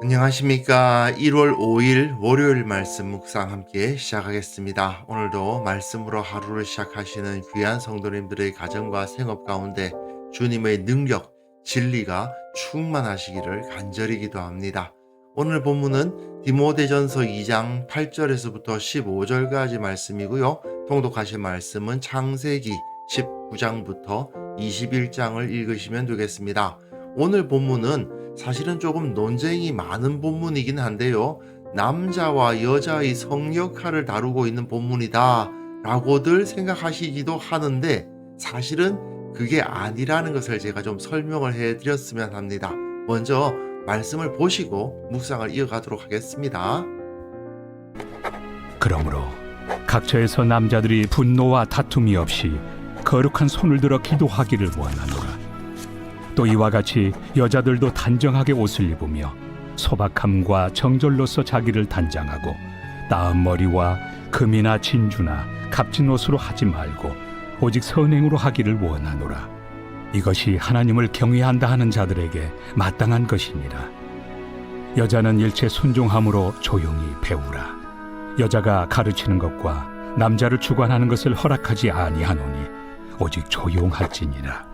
안녕하십니까. 1월 5일 월요일 말씀 묵상 함께 시작하겠습니다. 오늘도 말씀으로 하루를 시작하시는 귀한 성도님들의 가정과 생업 가운데 주님의 능력, 진리가 충만하시기를 간절히 기도합니다. 오늘 본문은 디모데전서 2장 8절에서부터 15절까지 말씀이고요. 통독하실 말씀은 창세기 19장부터 21장을 읽으시면 되겠습니다. 오늘 본문은 사실은 조금 논쟁이 많은 본문이긴 한데요. 남자와 여자의 성역할을 다루고 있는 본문이다 라고들 생각하시기도 하는데 사실은 그게 아니라는 것을 제가 좀 설명을 해드렸으면 합니다. 먼저 말씀을 보시고 묵상을 이어가도록 하겠습니다. 그러므로 각처에서 남자들이 분노와 다툼이 없이 거룩한 손을 들어 기도하기를 원하노라. 또 이와 같이 여자들도 단정하게 옷을 입으며 소박함과 정절로서 자기를 단장하고 나은 머리와 금이나 진주나 값진 옷으로 하지 말고 오직 선행으로 하기를 원하노라. 이것이 하나님을 경외한다 하는 자들에게 마땅한 것이니라. 여자는 일체 순종함으로 조용히 배우라. 여자가 가르치는 것과 남자를 주관하는 것을 허락하지 아니하노니 오직 조용할지니라.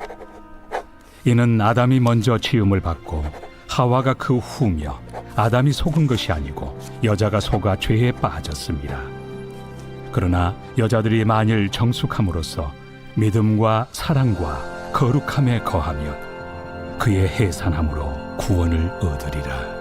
이는 아담이 먼저 지음을 받고 하와가 그 후며 아담이 속은 것이 아니고 여자가 속아 죄에 빠졌습니다. 그러나 여자들이 만일 정숙함으로써 믿음과 사랑과 거룩함에 거하며 그의 해산함으로 구원을 얻으리라.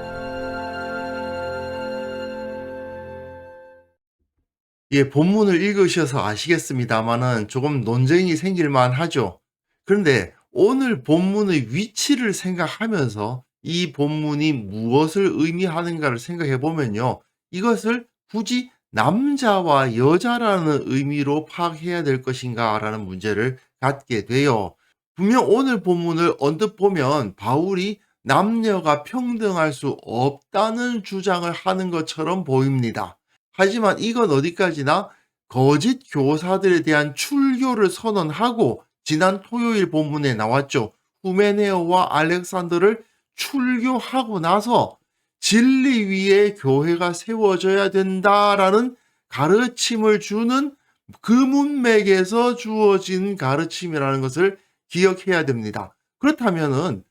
본문을 읽으셔서 아시겠습니다만은 조금 논쟁이 생길 만하죠. 그런데 오늘 본문의 위치를 생각하면서 이 본문이 무엇을 의미하는가를 생각해 보면요. 이것을 굳이 남자와 여자라는 의미로 파악해야 될 것인가라는 문제를 갖게 돼요. 분명 오늘 본문을 언뜻 보면 바울이 남녀가 평등할 수 없다는 주장을 하는 것처럼 보입니다. 하지만 이건 어디까지나 거짓 교사들에 대한 출교를 선언하고 지난 토요일 본문에 나왔죠. 후메네오와 알렉산더를 출교하고 나서 진리 위에 교회가 세워져야 된다라는 가르침을 주는 그 문맥에서 주어진 가르침이라는 것을 기억해야 됩니다. 그렇다면은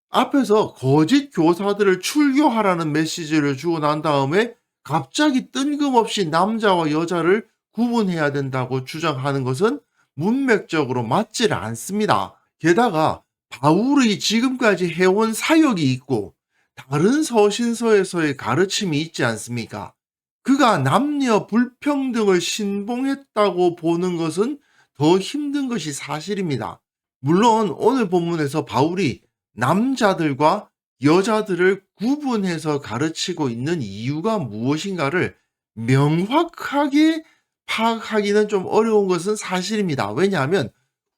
앞에서 거짓 교사들을 출교하라는 메시지를 주고 난 다음에 갑자기 뜬금없이 남자와 여자를 구분해야 된다고 주장하는 것은 문맥적으로 맞질 않습니다. 게다가 바울이 지금까지 해온 사역이 있고 다른 서신서에서의 가르침이 있지 않습니까? 그가 남녀 불평등을 신봉했다고 보는 것은 더 힘든 것이 사실입니다. 물론 오늘 본문에서 바울이 남자들과 여자들을 구분해서 가르치고 있는 이유가 무엇인가를 명확하게 파악하기는 좀 어려운 것은 사실입니다. 왜냐하면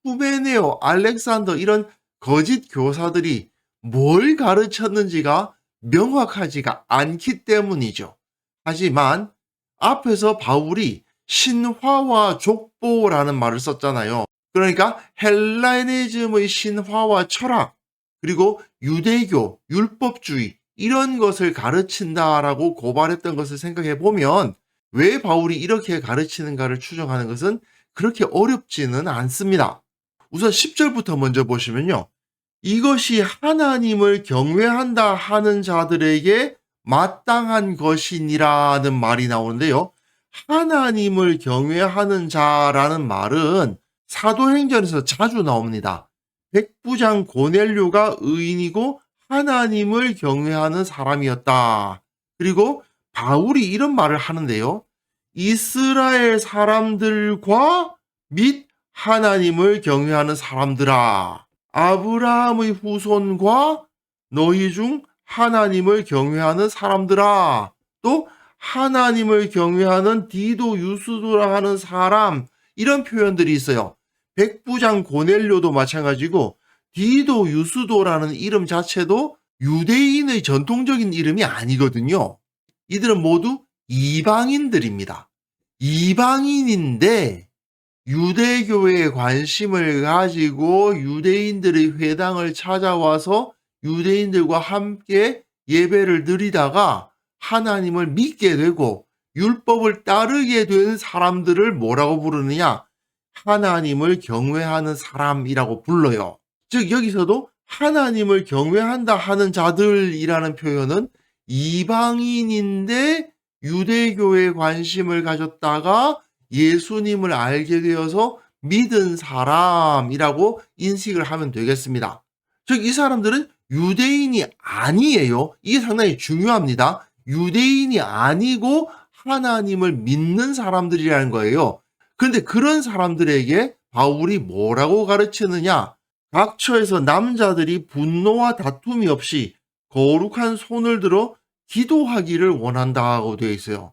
후메네오, 알렉산더 이런 거짓 교사들이 뭘 가르쳤는지가 명확하지가 않기 때문이죠. 하지만 앞에서 바울이 신화와 족보라는 말을 썼잖아요. 그러니까 헬레니즘의 신화와 철학, 그리고 유대교, 율법주의 이런 것을 가르친다라고 고발했던 것을 생각해 보면 왜 바울이 이렇게 가르치는가를 추정하는 것은 그렇게 어렵지는 않습니다. 우선 10절부터 먼저 보시면요. 이것이 하나님을 경외한다 하는 자들에게 마땅한 것이니라는 말이 나오는데요. 하나님을 경외하는 자라는 말은 사도행전에서 자주 나옵니다. 백부장 고넬료가 의인이고 하나님을 경외하는 사람이었다. 그리고 바울이 이런 말을 하는데요. 이스라엘 사람들과 및 하나님을 경외하는 사람들아. 아브라함의 후손과 너희 중 하나님을 경외하는 사람들아. 또 하나님을 경외하는 디도 유스도라 하는 사람. 이런 표현들이 있어요. 백부장 고넬료도 마찬가지고 디도 유스도라는 이름 자체도 유대인의 전통적인 이름이 아니거든요. 이들은 모두 이방인들입니다. 이방인인데 유대교에 관심을 가지고 유대인들의 회당을 찾아와서 유대인들과 함께 예배를 드리다가 하나님을 믿게 되고 율법을 따르게 된 사람들을 뭐라고 부르느냐? 하나님을 경외하는 사람이라고 불러요. 즉 여기서도 하나님을 경외한다 하는 자들이라는 표현은 이방인인데 유대교에 관심을 가졌다가 예수님을 알게 되어서 믿은 사람이라고 인식을 하면 되겠습니다. 즉 이 사람들은 유대인이 아니에요. 이게 상당히 중요합니다. 유대인이 아니고 하나님을 믿는 사람들이라는 거예요. 그런데 그런 사람들에게 바울이 뭐라고 가르치느냐? 각처에서 남자들이 분노와 다툼이 없이 거룩한 손을 들어 기도하기를 원한다고 되어 있어요.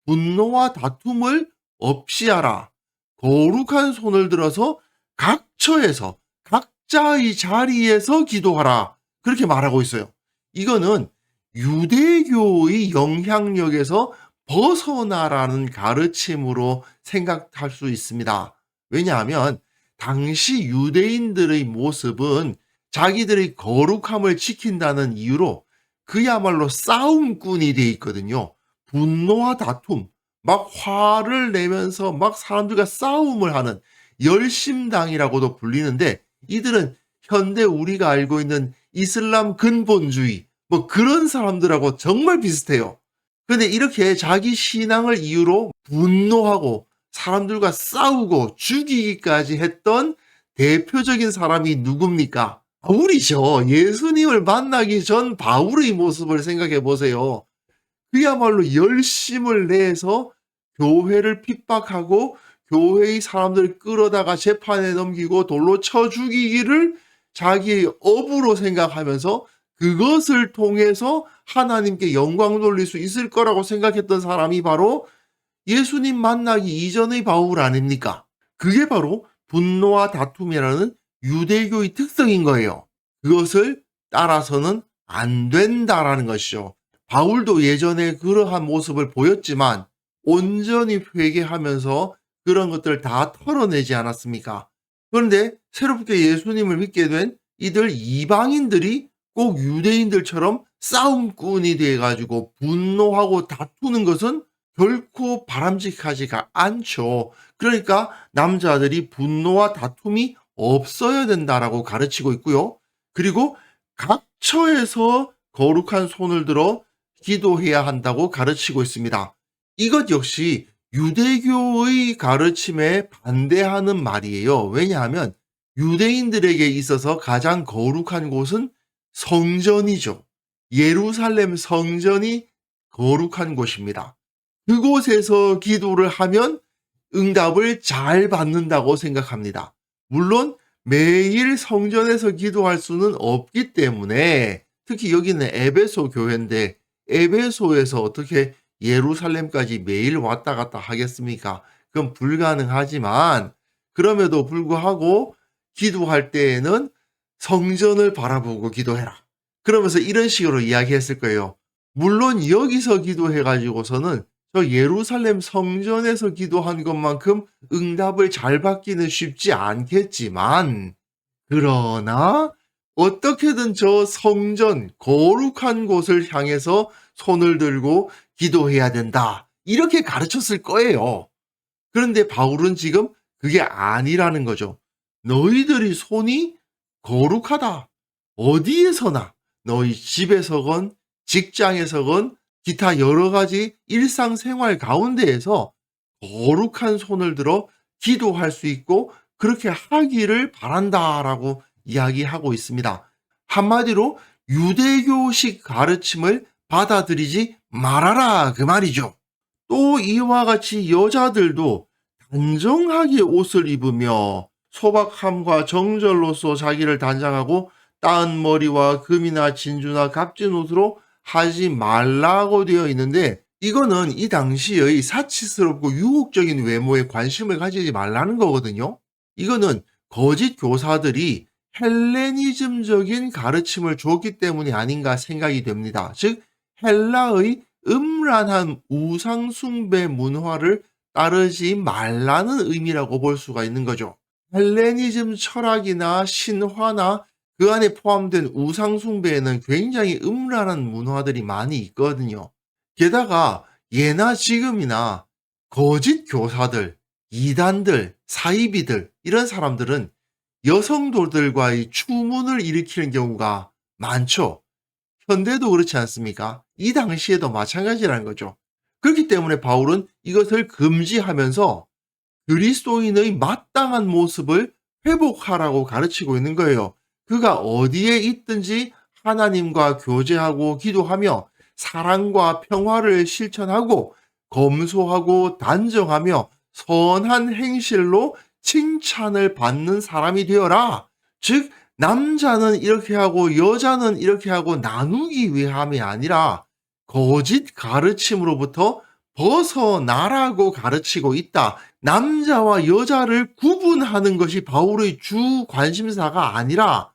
분노와 다툼을 없이 하라. 거룩한 손을 들어서 각처에서 각자의 자리에서 기도하라. 그렇게 말하고 있어요. 이거는 유대교의 영향력에서 벗어나라는 가르침으로 생각할 수 있습니다. 왜냐하면 당시 유대인들의 모습은 자기들의 거룩함을 지킨다는 이유로 그야말로 싸움꾼이 돼 있거든요. 분노와 다툼, 막 화를 내면서 막 사람들과 싸움을 하는 열심당이라고도 불리는데 이들은 현대 우리가 알고 있는 이슬람 근본주의 뭐 그런 사람들하고 정말 비슷해요. 그런데 이렇게 자기 신앙을 이유로 분노하고 사람들과 싸우고 죽이기까지 했던 대표적인 사람이 누굽니까? 바울이죠. 예수님을 만나기 전 바울의 모습을 생각해 보세요. 그야말로 열심을 내서 교회를 핍박하고 교회의 사람들을 끌어다가 재판에 넘기고 돌로 쳐 죽이기를 자기의 업으로 생각하면서 그것을 통해서 하나님께 영광 돌릴 수 있을 거라고 생각했던 사람이 바로 예수님 만나기 이전의 바울 아닙니까? 그게 바로 분노와 다툼이라는 유대교의 특성인 거예요. 그것을 따라서는 안 된다라는 것이죠. 바울도 예전에 그러한 모습을 보였지만 온전히 회개하면서 그런 것들을 다 털어내지 않았습니까? 그런데 새롭게 예수님을 믿게 된 이들 이방인들이 꼭 유대인들처럼 싸움꾼이 돼가지고 분노하고 다투는 것은 결코 바람직하지가 않죠. 그러니까 남자들이 분노와 다툼이 없어야 된다라고 가르치고 있고요. 그리고 각처에서 거룩한 손을 들어 기도해야 한다고 가르치고 있습니다. 이것 역시 유대교의 가르침에 반대하는 말이에요. 왜냐하면 유대인들에게 있어서 가장 거룩한 곳은 성전이죠. 예루살렘 성전이 거룩한 곳입니다. 그곳에서 기도를 하면 응답을 잘 받는다고 생각합니다. 물론 매일 성전에서 기도할 수는 없기 때문에 특히 여기는 에베소 교회인데 에베소에서 어떻게 예루살렘까지 매일 왔다 갔다 하겠습니까? 그건 불가능하지만 그럼에도 불구하고 기도할 때에는 성전을 바라보고 기도해라. 그러면서 이런 식으로 이야기했을 거예요. 물론 여기서 기도해가지고서는 저 예루살렘 성전에서 기도한 것만큼 응답을 잘 받기는 쉽지 않겠지만 그러나 어떻게든 저 성전 거룩한 곳을 향해서 손을 들고 기도해야 된다. 이렇게 가르쳤을 거예요. 그런데 바울은 지금 그게 아니라는 거죠. 너희들이 손이 거룩하다. 어디에서나 너희 집에서건 직장에서건 기타 여러 가지 일상생활 가운데에서 거룩한 손을 들어 기도할 수 있고 그렇게 하기를 바란다라고 이야기하고 있습니다. 한마디로 유대교식 가르침을 받아들이지 말아라 그 말이죠. 또 이와 같이 여자들도 단정하게 옷을 입으며 소박함과 정절로서 자기를 단장하고 따은 머리와 금이나 진주나 값진 옷으로 하지 말라고 되어 있는데 이거는 이 당시의 사치스럽고 유혹적인 외모에 관심을 가지지 말라는 거거든요. 이거는 거짓 교사들이 헬레니즘적인 가르침을 줬기 때문이 아닌가 생각이 됩니다. 즉 헬라의 음란한 우상숭배 문화를 따르지 말라는 의미라고 볼 수가 있는 거죠. 헬레니즘 철학이나 신화나 그 안에 포함된 우상숭배에는 굉장히 음란한 문화들이 많이 있거든요. 게다가 예나 지금이나 거짓 교사들, 이단들, 사이비들 이런 사람들은 여성들과의 추문을 일으키는 경우가 많죠. 현대도 그렇지 않습니까? 이 당시에도 마찬가지라는 거죠. 그렇기 때문에 바울은 이것을 금지하면서 그리스도인의 마땅한 모습을 회복하라고 가르치고 있는 거예요. 그가 어디에 있든지 하나님과 교제하고 기도하며 사랑과 평화를 실천하고 검소하고 단정하며 선한 행실로 칭찬을 받는 사람이 되어라. 즉 남자는 이렇게 하고 여자는 이렇게 하고 나누기 위함이 아니라 거짓 가르침으로부터 벗어나라고 가르치고 있다. 남자와 여자를 구분하는 것이 바울의 주 관심사가 아니라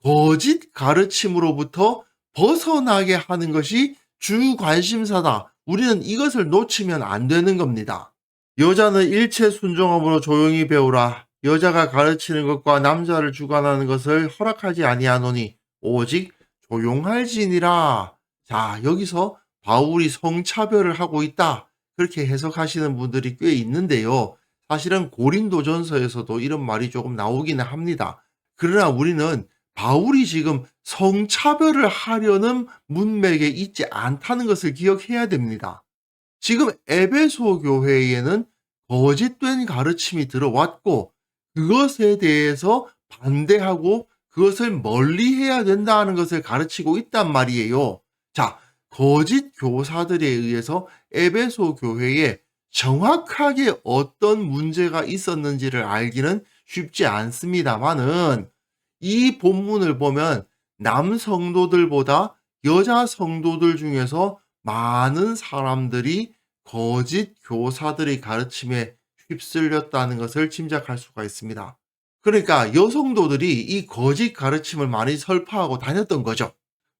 거짓 가르침으로부터 벗어나게 하는 것이 주 관심사다. 우리는 이것을 놓치면 안 되는 겁니다. 여자는 일체 순종함으로 조용히 배우라. 여자가 가르치는 것과 남자를 주관하는 것을 허락하지 아니하노니 오직 조용할지니라. 자, 여기서 바울이 성차별을 하고 있다. 그렇게 해석하시는 분들이 꽤 있는데요. 사실은 고린도전서에서도 이런 말이 조금 나오기는 합니다. 그러나 우리는 바울이 지금 성차별을 하려는 문맥에 있지 않다는 것을 기억해야 됩니다. 지금 에베소 교회에는 거짓된 가르침이 들어왔고 그것에 대해서 반대하고 그것을 멀리해야 된다는 것을 가르치고 있단 말이에요. 자, 거짓 교사들에 의해서 에베소 교회에 정확하게 어떤 문제가 있었는지를 알기는 쉽지 않습니다만은 이 본문을 보면 남성도들보다 여자 성도들 중에서 많은 사람들이 거짓 교사들의 가르침에 휩쓸렸다는 것을 짐작할 수가 있습니다. 그러니까 여성도들이 이 거짓 가르침을 많이 설파하고 다녔던 거죠.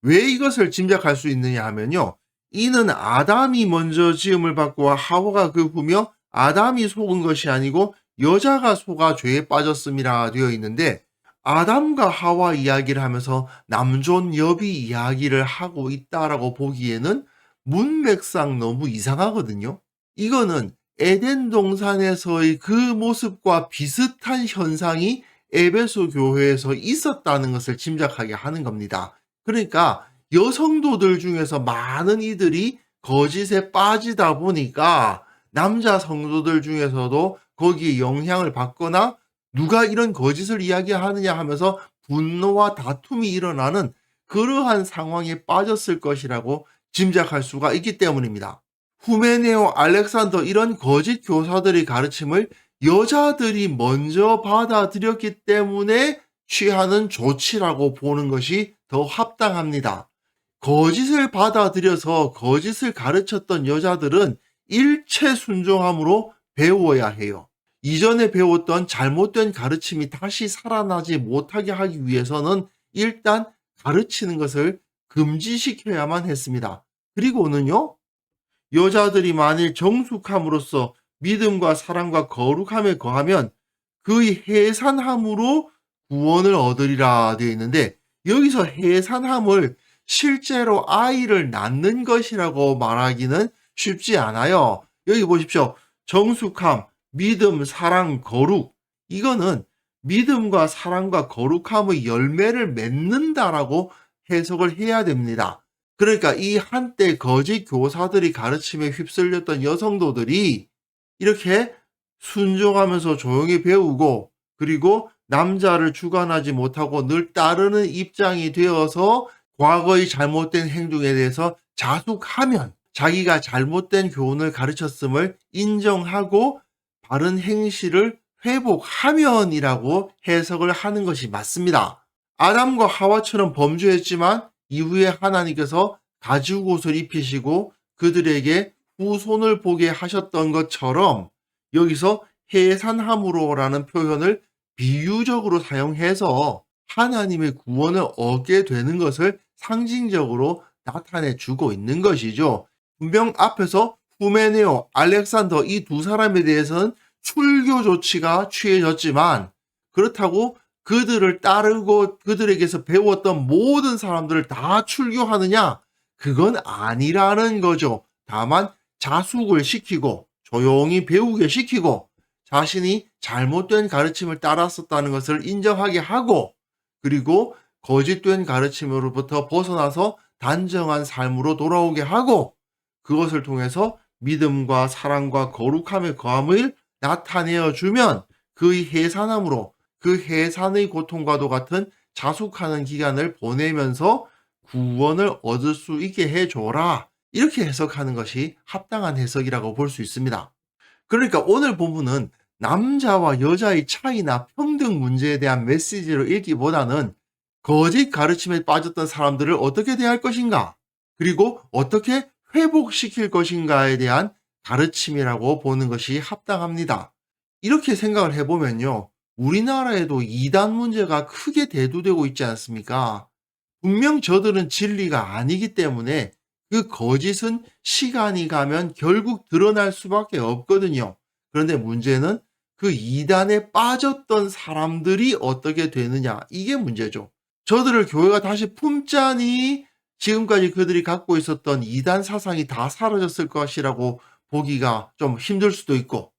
왜 이것을 짐작할 수 있느냐 하면요. 이는 아담이 먼저 지음을 받고 하와가 그 후며 아담이 속은 것이 아니고 여자가 속아 죄에 빠졌음이라 되어 있는데 아담과 하와 이야기를 하면서 남존 여비 이야기를 하고 있다라고 보기에는 문맥상 너무 이상하거든요. 이거는 에덴 동산에서의 그 모습과 비슷한 현상이 에베소 교회에서 있었다는 것을 짐작하게 하는 겁니다. 그러니까 여성도들 중에서 많은 이들이 거짓에 빠지다 보니까 남자 성도들 중에서도 거기에 영향을 받거나 누가 이런 거짓을 이야기하느냐 하면서 분노와 다툼이 일어나는 그러한 상황에 빠졌을 것이라고 짐작할 수가 있기 때문입니다. 후메네오, 알렉산더 이런 거짓 교사들의 가르침을 여자들이 먼저 받아들였기 때문에 취하는 조치라고 보는 것이 더 합당합니다. 거짓을 받아들여서 거짓을 가르쳤던 여자들은 일체 순종함으로 배워야 해요. 이전에 배웠던 잘못된 가르침이 다시 살아나지 못하게 하기 위해서는 일단 가르치는 것을 금지시켜야만 했습니다. 그리고는요, 여자들이 만일 정숙함으로써 믿음과 사랑과 거룩함에 거하면 그의 해산함으로 구원을 얻으리라 되어 있는데 여기서 해산함을 실제로 아이를 낳는 것이라고 말하기는 쉽지 않아요. 여기 보십시오. 정숙함, 믿음, 사랑, 거룩 이거는 믿음과 사랑과 거룩함의 열매를 맺는다라고 해석을 해야 됩니다. 그러니까 이 한때 거짓 교사들이 가르침에 휩쓸렸던 여성도들이 이렇게 순종하면서 조용히 배우고 그리고 남자를 주관하지 못하고 늘 따르는 입장이 되어서 과거의 잘못된 행동에 대해서 자숙하면 자기가 잘못된 교훈을 가르쳤음을 인정하고 바른 행실을 회복하면이라고 해석을 하는 것이 맞습니다. 아담과 하와처럼 범죄했지만 이후에 하나님께서 가죽옷을 입히시고 그들에게 후손을 보게 하셨던 것처럼 여기서 해산함으로라는 표현을 비유적으로 사용해서 하나님의 구원을 얻게 되는 것을 상징적으로 나타내 주고 있는 것이죠. 분명 앞에서 후메네오, 알렉산더 이 두 사람에 대해서는 출교 조치가 취해졌지만 그렇다고 그들을 따르고 그들에게서 배웠던 모든 사람들을 다 출교하느냐? 그건 아니라는 거죠. 다만 자숙을 시키고 조용히 배우게 시키고 자신이 잘못된 가르침을 따랐었다는 것을 인정하게 하고, 그리고 거짓된 가르침으로부터 벗어나서 단정한 삶으로 돌아오게 하고, 그것을 통해서 믿음과 사랑과 거룩함의 거함을 나타내어 주면 그의 해산함으로 그 해산의 고통과도 같은 자숙하는 기간을 보내면서 구원을 얻을 수 있게 해줘라. 이렇게 해석하는 것이 합당한 해석이라고 볼 수 있습니다. 그러니까 오늘 본문은 남자와 여자의 차이나 평등 문제에 대한 메시지로 읽기보다는 거짓 가르침에 빠졌던 사람들을 어떻게 대할 것인가, 그리고 어떻게 회복시킬 것인가에 대한 가르침이라고 보는 것이 합당합니다. 이렇게 생각을 해보면요, 우리나라에도 이단 문제가 크게 대두되고 있지 않습니까? 분명 저들은 진리가 아니기 때문에 그 거짓은 시간이 가면 결국 드러날 수밖에 없거든요. 그런데 문제는 그 이단에 빠졌던 사람들이 어떻게 되느냐, 이게 문제죠. 저들을 교회가 다시 품자니 지금까지 그들이 갖고 있었던 이단 사상이 다 사라졌을 것이라고 보기가 좀 힘들 수도 있고,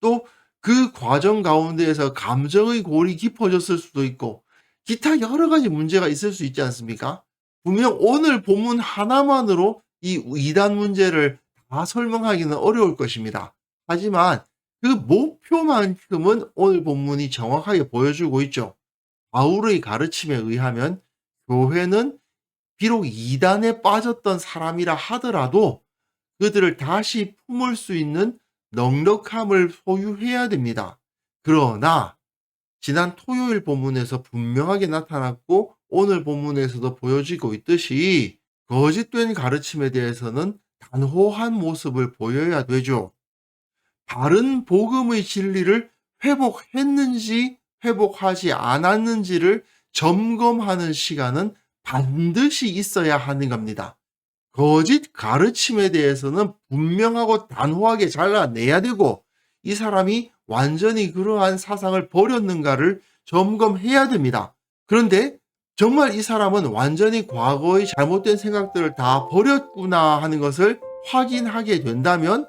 또 그 과정 가운데에서 감정의 골이 깊어졌을 수도 있고, 기타 여러 가지 문제가 있을 수 있지 않습니까? 분명 오늘 본문 하나만으로 이 이단 문제를 다 설명하기는 어려울 것입니다. 하지만 그 목표만큼은 오늘 본문이 정확하게 보여주고 있죠. 바울의 가르침에 의하면 교회는 비록 이단에 빠졌던 사람이라 하더라도 그들을 다시 품을 수 있는 넉넉함을 소유해야 됩니다. 그러나 지난 토요일 본문에서 분명하게 나타났고 오늘 본문에서도 보여지고 있듯이 거짓된 가르침에 대해서는 단호한 모습을 보여야 되죠. 바른 복음의 진리를 회복했는지 회복하지 않았는지를 점검하는 시간은 반드시 있어야 하는 겁니다. 거짓 가르침에 대해서는 분명하고 단호하게 잘라내야 되고, 이 사람이 완전히 그러한 사상을 버렸는가를 점검해야 됩니다. 그런데 정말 이 사람은 완전히 과거의 잘못된 생각들을 다 버렸구나 하는 것을 확인하게 된다면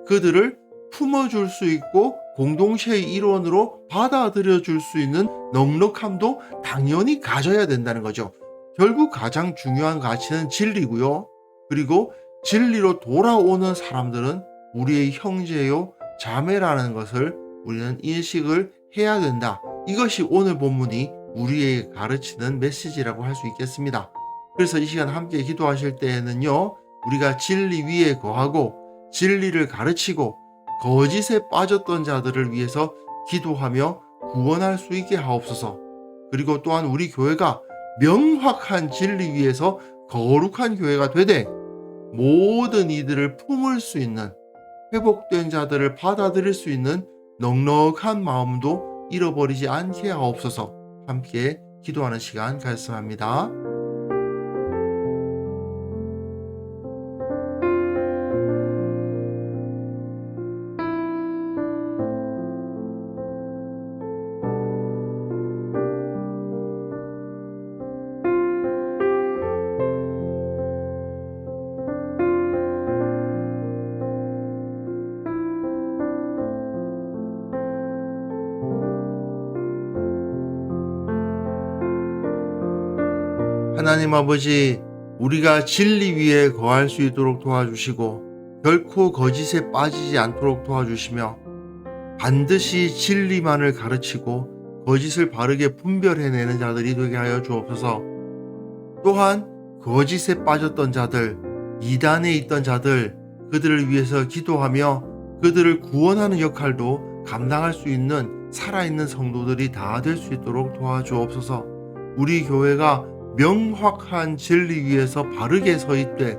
그들을 품어줄 수 있고 공동체의 일원으로 받아들여 줄 수 있는 넉넉함도 당연히 가져야 된다는 거죠. 결국 가장 중요한 가치는 진리고요. 그리고 진리로 돌아오는 사람들은 우리의 형제요 자매라는 것을 우리는 인식을 해야 된다. 이것이 오늘 본문이 우리에게 가르치는 메시지라고 할 수 있겠습니다. 그래서 이 시간 함께 기도하실 때에는요, 우리가 진리 위에 거하고 진리를 가르치고 거짓에 빠졌던 자들을 위해서 기도하며 구원할 수 있게 하옵소서. 그리고 또한 우리 교회가 명확한 진리 위에서 거룩한 교회가 되되 모든 이들을 품을 수 있는, 회복된 자들을 받아들일 수 있는 넉넉한 마음도 잃어버리지 않게 하옵소서. 함께 기도하는 시간 가졌습니다. 하나님 아버지, 우리가 진리 위에 거할 수 있도록 도와주시고 결코 거짓에 빠지지 않도록 도와주시며 반드시 진리만을 가르치고 거짓을 바르게 분별해내는 자들이 되게 하여 주옵소서. 또한 거짓에 빠졌던 자들, 이단에 있던 자들, 그들을 위해서 기도하며 그들을 구원하는 역할도 감당할 수 있는 살아있는 성도들이 다 될 수 있도록 도와주옵소서. 우리 교회가 명확한 진리 위에서 바르게 서 있되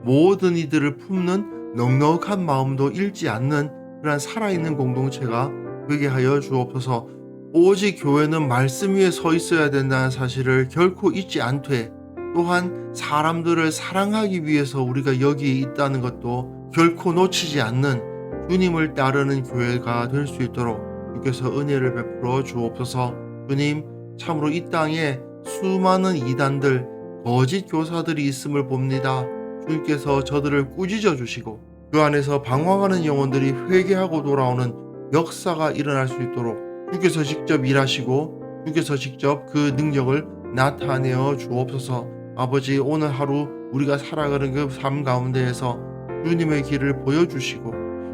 모든 이들을 품는 넉넉한 마음도 잃지 않는 그러한 살아있는 공동체가 되게 하여 주옵소서. 오직 교회는 말씀 위에 서 있어야 된다는 사실을 결코 잊지 않되, 또한 사람들을 사랑하기 위해서 우리가 여기에 있다는 것도 결코 놓치지 않는 주님을 따르는 교회가 될 수 있도록 주께서 은혜를 베풀어 주옵소서. 주님, 참으로 이 땅에 수많은 이단들, 거짓 교사들이 있음을 봅니다. 주님께서 저들을 꾸짖어 주시고 그 안에서 방황하는 영혼들이 회개하고 돌아오는 역사가 일어날 수 있도록 주께서 직접 일하시고 주께서 직접 그 능력을 나타내어 주옵소서. 아버지, 오늘 하루 우리가 살아가는 그 삶 가운데에서 주님의 길을 보여주시고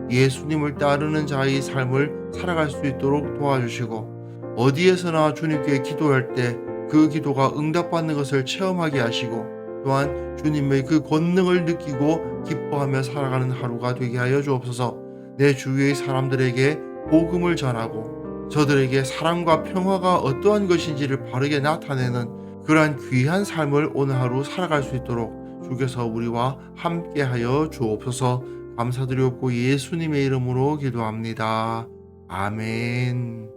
예수님을 따르는 자의 삶을 살아갈 수 있도록 도와주시고 어디에서나 주님께 기도할 때 그 기도가 응답받는 것을 체험하게 하시고 또한 주님의 그 권능을 느끼고 기뻐하며 살아가는 하루가 되게 하여 주옵소서. 내 주위의 사람들에게 복음을 전하고 저들에게 사랑과 평화가 어떠한 것인지를 바르게 나타내는 그러한 귀한 삶을 오늘 하루 살아갈 수 있도록 주께서 우리와 함께하여 주옵소서. 감사드리옵고 예수님의 이름으로 기도합니다. 아멘.